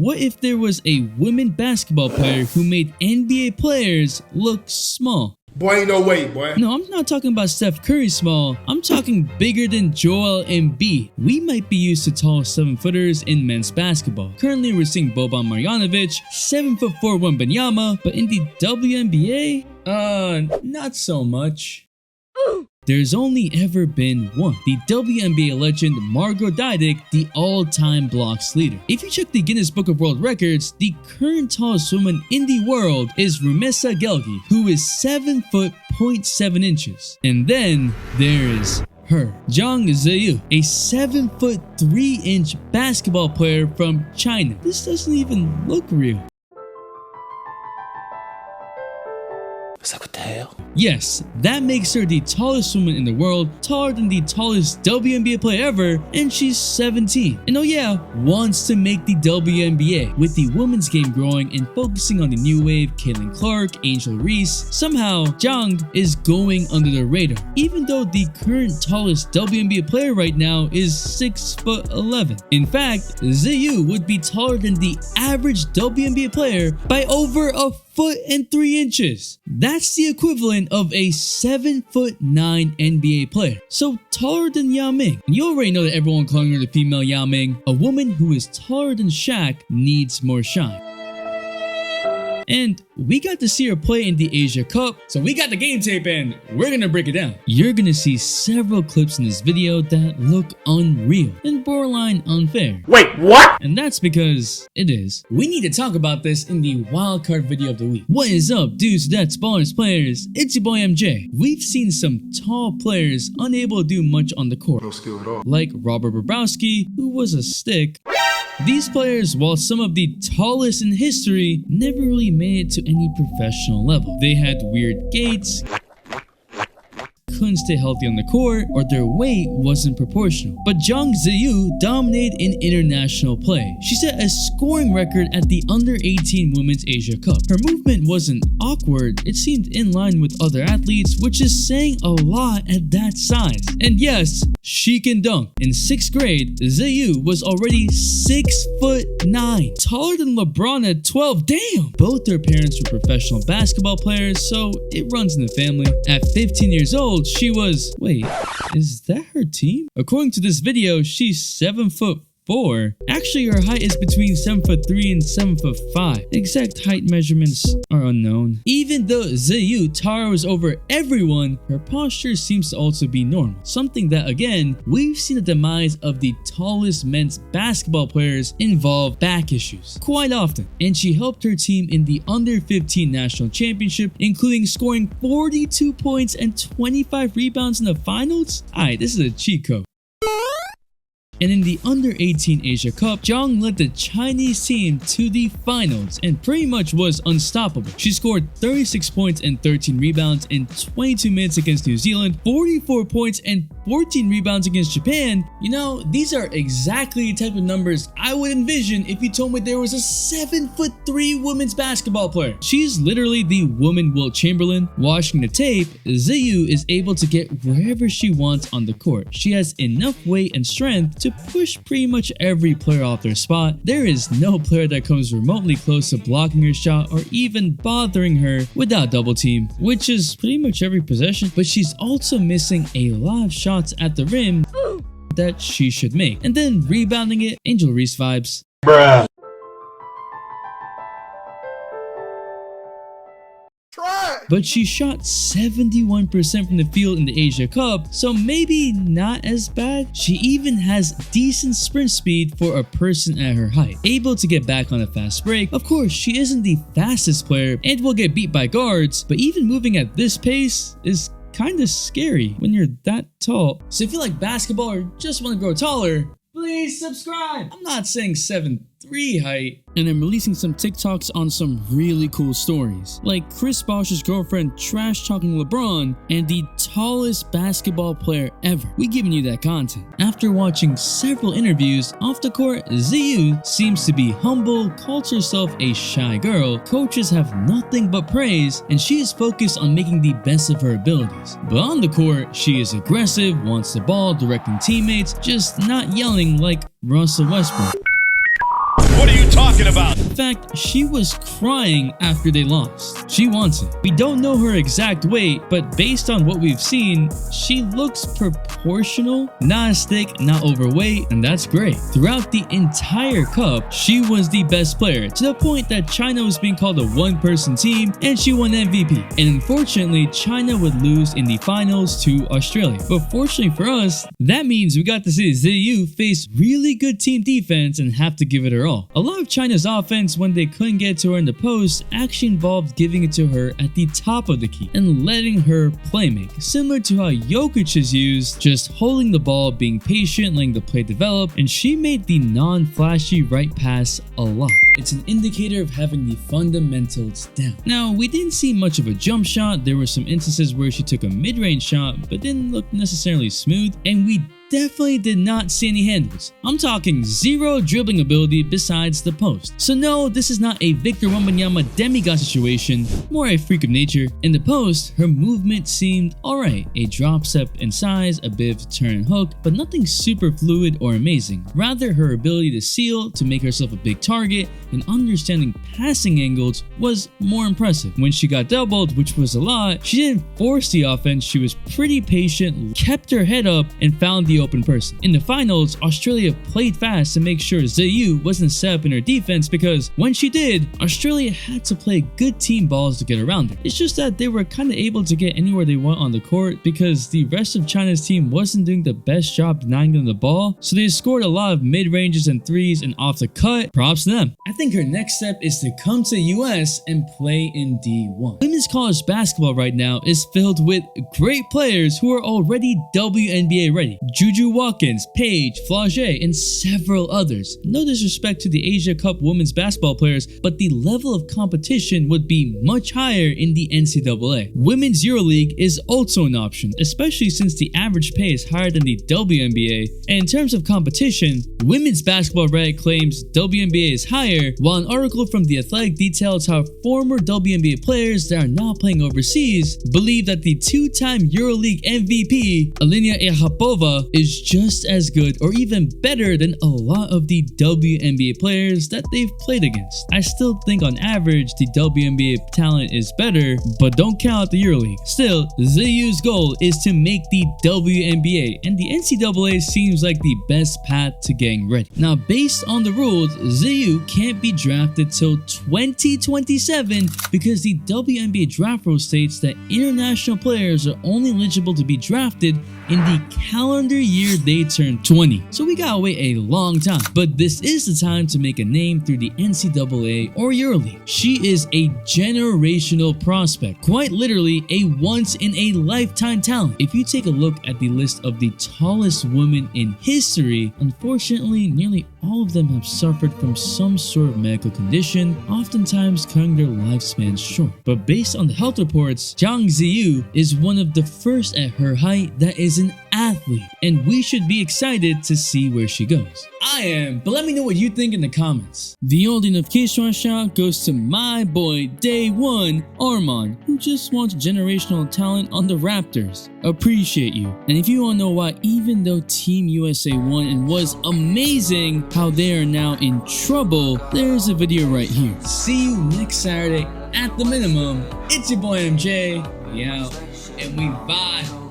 what if there was a women basketball player who made NBA players look small? Boy, ain't no way, boy. No, I'm not talking about Steph Curry small. I'm talking bigger than Joel Embiid. We might be used to tall 7-footers in men's basketball. Currently, we're seeing Boban Marjanovic, 7'4" Wembanyama, but in the WNBA, not so much. There's only ever been one, the WNBA legend Marjanovic, the all-time blocks leader. If you check the Guinness Book of World Records, the current tallest woman in the world is Rumeysa Gelgi, who is 7'0.7". And then there is her, Ziyu, a 7'3" basketball player from China. This doesn't even look real. Yes, that makes her the tallest woman in the world, taller than the tallest WNBA player ever, and she's 17. And oh yeah, wants to make the WNBA. With the women's game growing and focusing on the new wave, Caitlin Clark, Angel Reese, somehow Zhang is going under the radar, even though the current tallest WNBA player right now is 6'11". In fact, Ziyu would be taller than the average WNBA player by over a 1'3". That's the equivalent of a 7'9" NBA player. So taller than Yao Ming. And you already know that everyone calling her the female Yao Ming. A woman who is taller than Shaq needs more shine. And we got to see her play in the Asia Cup, so we got the game tape and we're gonna break it down. You're gonna see several clips in this video that look unreal and borderline unfair. Wait, what? And that's because it is. We need to talk about this in the wildcard video of the week. What is up, dudes, that's ballers players? It's your boy MJ. We've seen some tall players unable to do much on the court. No skill at all. Like Robert Bobrovsky, who was a stick. These players, while some of the tallest in history, never really made it to any professional level. They had weird gaits, couldn't stay healthy on the court, or their weight wasn't proportional. But Ziyu dominated in international play. She set a scoring record at the Under-18 Women's Asia Cup. Her movement wasn't awkward, it seemed in line with other athletes, which is saying a lot at that size. And yes, she can dunk. In 6th grade, Ziyu was already 6'9", taller than LeBron at 12. Damn! Both their parents were professional basketball players, so it runs in the family. At 15 years old, she was, wait, is that her team? According to this video, she's 7'4". Actually, her height is between 7'3" and 7'5". Exact height measurements are unknown. Even though Ziyu towers over everyone, her posture seems to also be normal. Something that, again, we've seen the demise of the tallest men's basketball players involve back issues quite often. And she helped her team in the Under-15 National Championship, including scoring 42 points and 25 rebounds in the finals? Alright, this is a cheat code. And in the Under-18 Asia Cup, Zhang led the Chinese team to the finals and pretty much was unstoppable. She scored 36 points and 13 rebounds in 22 minutes against New Zealand, 44 points and 14 rebounds against Japan. You know, these are exactly the type of numbers I would envision if you told me there was a 7'3" women's basketball player. She's literally the woman Wilt Chamberlain. Watching the tape, Ziyu is able to get wherever she wants on the court. She has enough weight and strength to push pretty much every player off their spot. There is no player that comes remotely close to blocking her shot or even bothering her without double team, which is pretty much every possession. But she's also missing a lot of shots at the rim that she should make, and then rebounding it. Angel Reese vibes. Bruh. But she shot 71% from the field in the Asia Cup, so maybe not as bad. She even has decent sprint speed for a person at her height, able to get back on a fast break. Of course, she isn't the fastest player and will get beat by guards, but even moving at this pace is kind of scary when you're that tall. So if you like basketball or just want to grow taller, please subscribe. I'm not saying 7'3" height. And I'm releasing some TikToks on some really cool stories, like Chris Bosh's girlfriend trash talking LeBron and the tallest basketball player ever. We giving you that content. After watching several interviews off the court, Ziyu seems to be humble, calls herself a shy girl, coaches have nothing but praise, and she is focused on making the best of her abilities. But on the court, she is aggressive, wants the ball, directing teammates, just not yelling like Russell Westbrook. What are you talking about? In fact, she was crying after they lost. She wants it. We don't know her exact weight, but based on what we've seen, she looks proportional, not a stick, not overweight, and that's great. Throughout the entire cup, she was the best player, to the point that China was being called a one-person team, and she won MVP. And unfortunately, China would lose in the finals to Australia. But fortunately for us, that means we got to see Ziyu face really good team defense and have to give it her all. A lot of China's offense, when they couldn't get to her in the post, actually involved giving it to her at the top of the key and letting her play make, similar to how Jokic is used, just holding the ball, being patient, letting the play develop, and she made the non-flashy right pass a lot. It's an indicator of having the fundamentals down. Now, we didn't see much of a jump shot. There were some instances where she took a mid-range shot but didn't look necessarily smooth, and we definitely did not see any handles. I'm talking zero dribbling ability besides the post. So no, this is not a Victor Wembanyama demigod situation, more a freak of nature. In the post, her movement seemed alright, a drop step in size, a bit of turn and hook, but nothing super fluid or amazing. Rather, her ability to seal, to make herself a big target, and understanding passing angles was more impressive. When she got doubled, which was a lot, she didn't force the offense, she was pretty patient, kept her head up, and found the open person. In the finals, Australia played fast to make sure Ziyu wasn't set up in her defense, because when she did, Australia had to play good team balls to get around her. It's just that they were kind of able to get anywhere they want on the court because the rest of China's team wasn't doing the best job denying them the ball, so they scored a lot of mid-ranges and threes and off the cut. Props to them. I think her next step is to come to the US and play in D1. Women's college basketball right now is filled with great players who are already WNBA ready. Juju Watkins, Paige, Flau'jae, and several others. No disrespect to the Asia Cup women's basketball players, but the level of competition would be much higher in the NCAA. Women's EuroLeague is also an option, especially since the average pay is higher than the WNBA. And in terms of competition, Women's Basketball Reddit claims WNBA is higher, while an article from The Athletic details how former WNBA players that are now playing overseas believe that the two-time EuroLeague MVP, Alina Ihapova, is just as good or even better than a lot of the WNBA players that they've played against. I still think on average the WNBA talent is better, but don't count out the EuroLeague. Still, Ziyu's goal is to make the WNBA, and the NCAA seems like the best path to getting ready. Now, based on the rules, Ziyu can't be drafted till 2027 because the WNBA draft rule states that international players are only eligible to be drafted in the calendar year they turn 20. So we gotta wait a long time. But this is the time to make a name through the NCAA or EuroLeague. She is a generational prospect, quite literally a once-in-a-lifetime talent. If you take a look at the list of the tallest women in history, unfortunately, nearly all of them have suffered from some sort of medical condition, oftentimes cutting their lifespans short. But based on the health reports, Zhang Ziyu is one of the first at her height that is an athlete, and we should be excited to see where she goes. I am, but let me know what you think in the comments. The only notification shout goes to my boy Day One, Armand, who just wants generational talent on the Raptors. Appreciate you. And if you want to know why, even though Team USA won and was amazing, how they are now in trouble, there's a video right here. See you next Saturday at the minimum. It's your boy MJ. We out and we vibe.